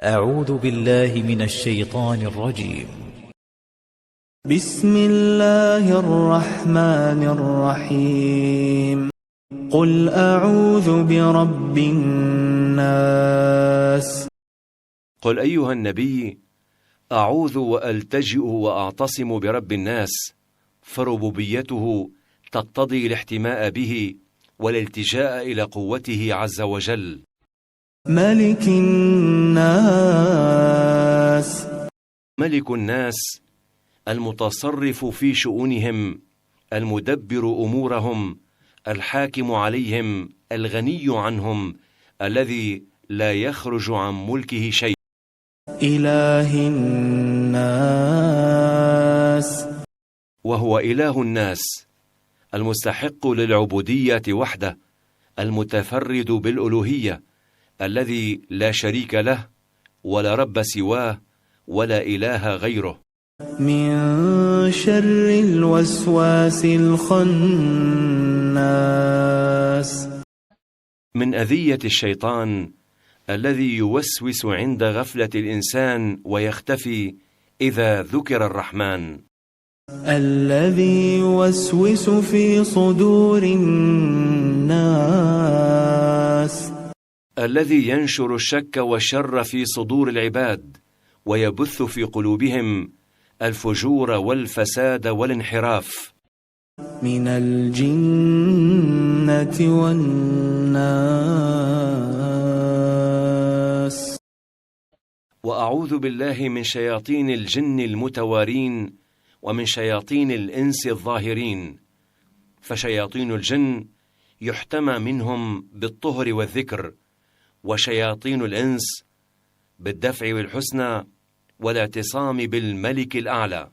أعوذ بالله من الشيطان الرجيم. بسم الله الرحمن الرحيم. قل أعوذ برب الناس. قل أيها النبي: أعوذ وألتجئ وأعتصم برب الناس، فربوبيته تقتضي الاحتماء به والالتجاء إلى قوته عز وجل. ملك الناس. ملك الناس، المتصرف في شؤونهم، المدبر أمورهم، الحاكم عليهم، الغني عنهم، الذي لا يخرج عن ملكه شيء. إله الناس. وهو إله الناس، المستحق للعبودية وحده، المتفرد بالألوهية، الذي لا شريك له ولا رب سواه ولا إله غيره. من شر الوسواس الخناس. من أذية الشيطان الذي يوسوس عند غفلة الإنسان ويختفي إذا ذكر الرحمن. الذي يوسوس في صدور الناس. الذي ينشر الشك والشر في صدور العباد، ويبث في قلوبهم الفجور والفساد والانحراف. من الجنة والناس. وأعوذ بالله من شياطين الجن المتوارين ومن شياطين الإنس الظاهرين. فشياطين الجن يحتمى منهم بالطهر والذكر، وشياطين الإنس بالدفع والحسنى والاعتصام بالملك الأعلى.